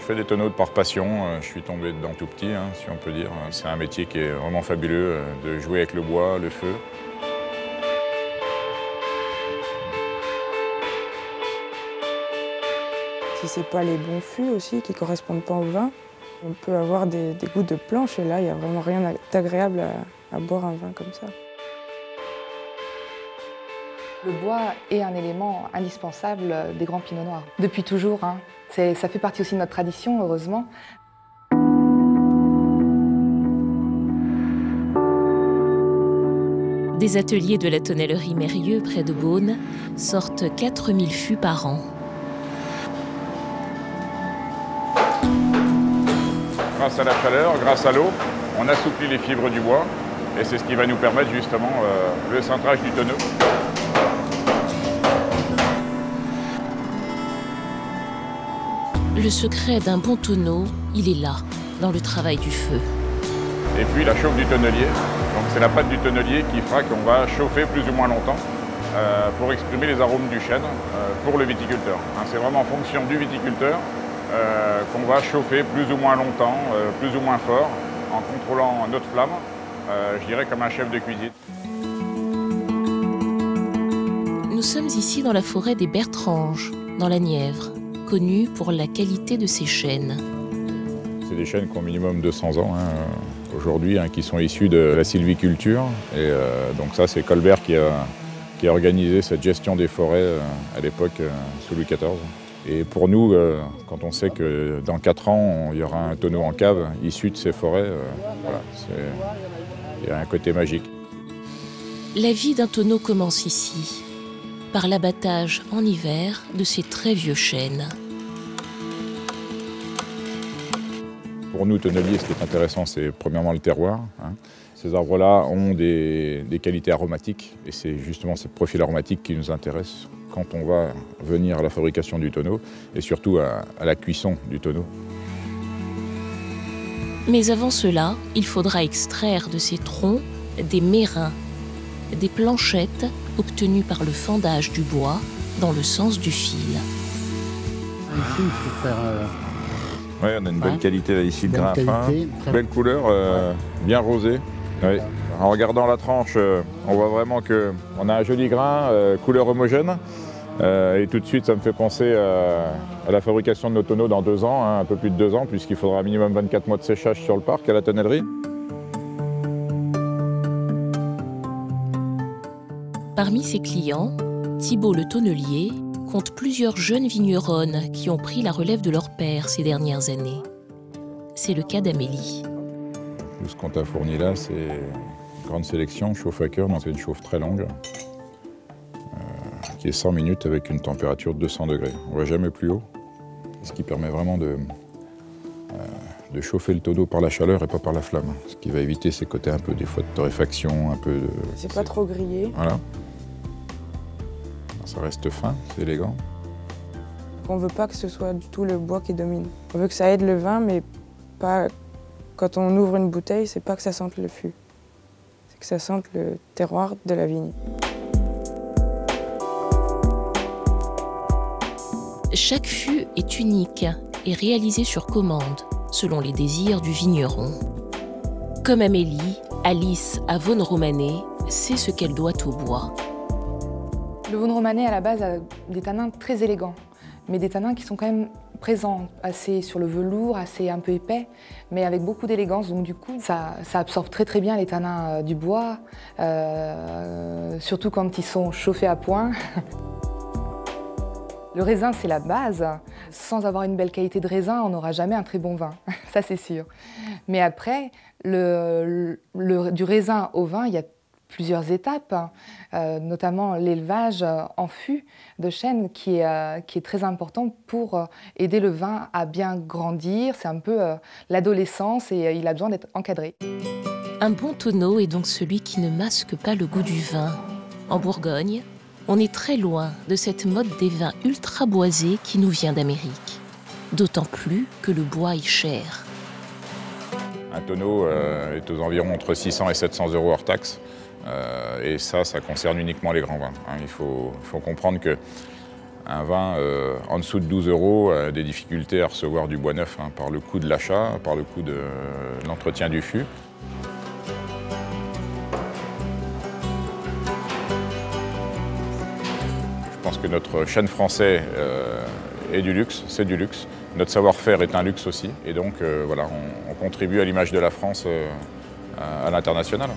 fais des tonneaux par passion. Je suis tombé dedans tout petit, hein, si on peut dire. C'est un métier qui est vraiment fabuleux, de jouer avec le bois, le feu. Si c'est pas les bons fûts aussi, qui correspondent pas au vin, on peut avoir des goûts de planche et là, il n'y a vraiment rien d'agréable à boire un vin comme ça. Le bois est un élément indispensable des grands pinots noirs. Depuis toujours, hein. Ça fait partie aussi de notre tradition, heureusement. Des ateliers de la tonnellerie Mérieux, près de Beaune, sortent 4000 fûts par an. Grâce à la chaleur, grâce à l'eau, on assouplit les fibres du bois et c'est ce qui va nous permettre justement le cintrage du tonneau. Le secret d'un bon tonneau, il est là, dans le travail du feu. Et puis la chauffe du tonnelier. Donc c'est la pâte du tonnelier qui fera qu'on va chauffer plus ou moins longtemps pour exprimer les arômes du chêne pour le viticulteur. C'est vraiment en fonction du viticulteur qu'on va chauffer plus ou moins longtemps, plus ou moins fort, en contrôlant notre flamme, je dirais comme un chef de cuisine. Nous sommes ici dans la forêt des Bertranges, dans la Nièvre, connue pour la qualité de ses chênes. C'est des chênes qui ont minimum 200 ans aujourd'hui, qui sont issus de la sylviculture. Et donc ça, c'est Colbert qui a organisé cette gestion des forêts à l'époque sous Louis XIV. Et pour nous, quand on sait que dans 4 ans, il y aura un tonneau en cave issu de ces forêts, voilà, il y a un côté magique. La vie d'un tonneau commence ici, par l'abattage en hiver de ces très vieux chênes. Pour nous, tonneliers, ce qui est intéressant, c'est premièrement le terroir. Ces arbres-là ont des qualités aromatiques et c'est justement ce profil aromatique qui nous intéresse quand on va venir à la fabrication du tonneau et surtout à la cuisson du tonneau. Mais avant cela, il faudra extraire de ces troncs des mérins, des planchettes obtenues par le fendage du bois dans le sens du fil. Ici, il faut faire... Oui, on a une belle qualité là, ici de grain fin, belle couleur, bien rosée. Oui. En regardant la tranche, on voit vraiment qu'on a un joli grain, couleur homogène. Et tout de suite, ça me fait penser à la fabrication de nos tonneaux dans 2 ans, un peu plus de 2 ans, puisqu'il faudra minimum 24 mois de séchage sur le parc à la tonnellerie. Parmi ses clients, Thibault le tonnelier compte plusieurs jeunes vigneronnes qui ont pris la relève de leur père ces dernières années. C'est le cas d'Amélie. Tout ce qu'on t'a fourni là, c'est une grande sélection, chauffe à cœur, donc c'est une chauffe très longue, qui est 100 minutes avec une température de 200 degrés. On ne va jamais plus haut, ce qui permet vraiment de chauffer le tonneau par la chaleur et pas par la flamme, ce qui va éviter ces côtés un peu des fois de torréfaction, un peu de... C'est pas trop grillé. Voilà. Ça reste fin, c'est élégant. On veut pas que ce soit du tout le bois qui domine. On veut que ça aide le vin, mais pas... Quand on ouvre une bouteille, c'est pas que ça sente le fût. C'est que ça sente le terroir de la vigne. Chaque fût est unique et réalisé sur commande, selon les désirs du vigneron. Comme Amélie, Alice à Vosne-Romanée sait ce qu'elle doit au bois. Le Vosne-Romanée, à la base, a des tanins très élégants, mais des tanins qui sont quand même présents, assez sur le velours, assez un peu épais, mais avec beaucoup d'élégance. Donc du coup, ça absorbe très très bien les tanins du bois, surtout quand ils sont chauffés à point. Le raisin, c'est la base. Sans avoir une belle qualité de raisin, on n'aura jamais un très bon vin, ça c'est sûr. Mais après, du raisin au vin, il y a plusieurs étapes, notamment l'élevage en fût de chêne qui est très important pour aider le vin à bien grandir. C'est un peu l'adolescence et il a besoin d'être encadré. Un bon tonneau est donc celui qui ne masque pas le goût du vin. En Bourgogne, on est très loin de cette mode des vins ultra boisés qui nous vient d'Amérique. D'autant plus que le bois est cher. Un tonneau est aux environs entre 600 et 700 € hors taxe. Et ça concerne uniquement les grands vins. Il faut comprendre que Un vin en dessous de 12 € a des difficultés à recevoir du bois neuf par le coût de l'achat, par le coût de l'entretien du fût. Je pense que notre chêne français est du luxe, c'est du luxe. Notre savoir-faire est un luxe aussi. Et donc voilà, on contribue à l'image de la France à l'international.